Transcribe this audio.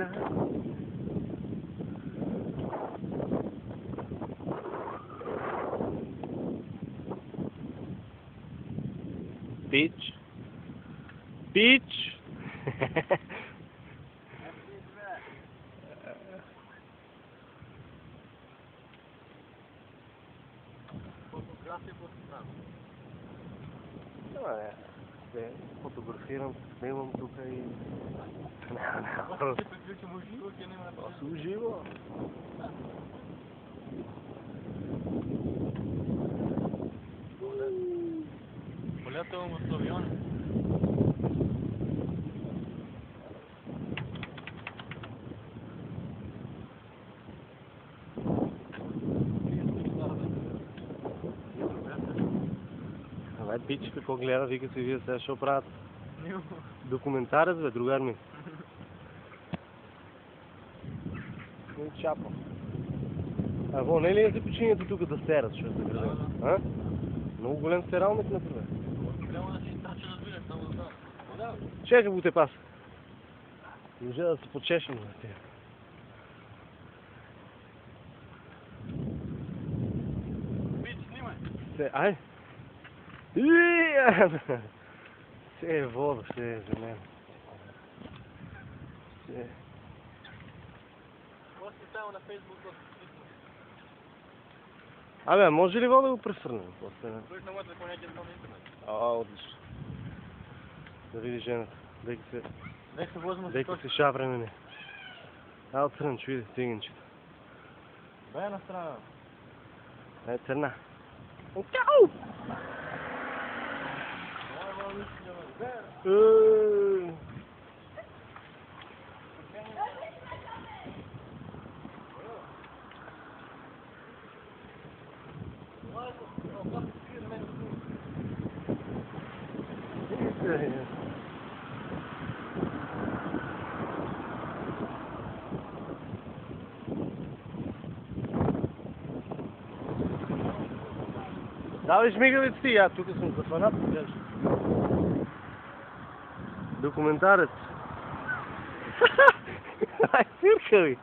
Чита. Пич. Пич. Фотография по страна. Фотографирам, снимам тук и... После ще приключим уживо, ќе нема да После уживо. полетувам с авион. Абе, пич, какво гледа, вика си, вие сега ще правят документарец, бе, другар ми. Не чапа. А во, не ли е за починете тук да стерат, що се града? А? Много голям стералник, например. Няма да си изтача да видя, само да знам. Чекай, буте пас. Може да се почешем на тия. Бич, снимай! Ай! Все е вода, все е за мен. Все е. После само на Фейсбук да Абе, може ли вода да го пресърнем? Бъдеш на моята понятие на интернет. Отлично. Да види жената. Нека се возьме Дека се шавре мене. Отстран, чуй стигнчето. Бе на страна. Църна. Чао! Давай мигавици ти, аз тук съм за фанат. Документарец. Ай, цирка ви!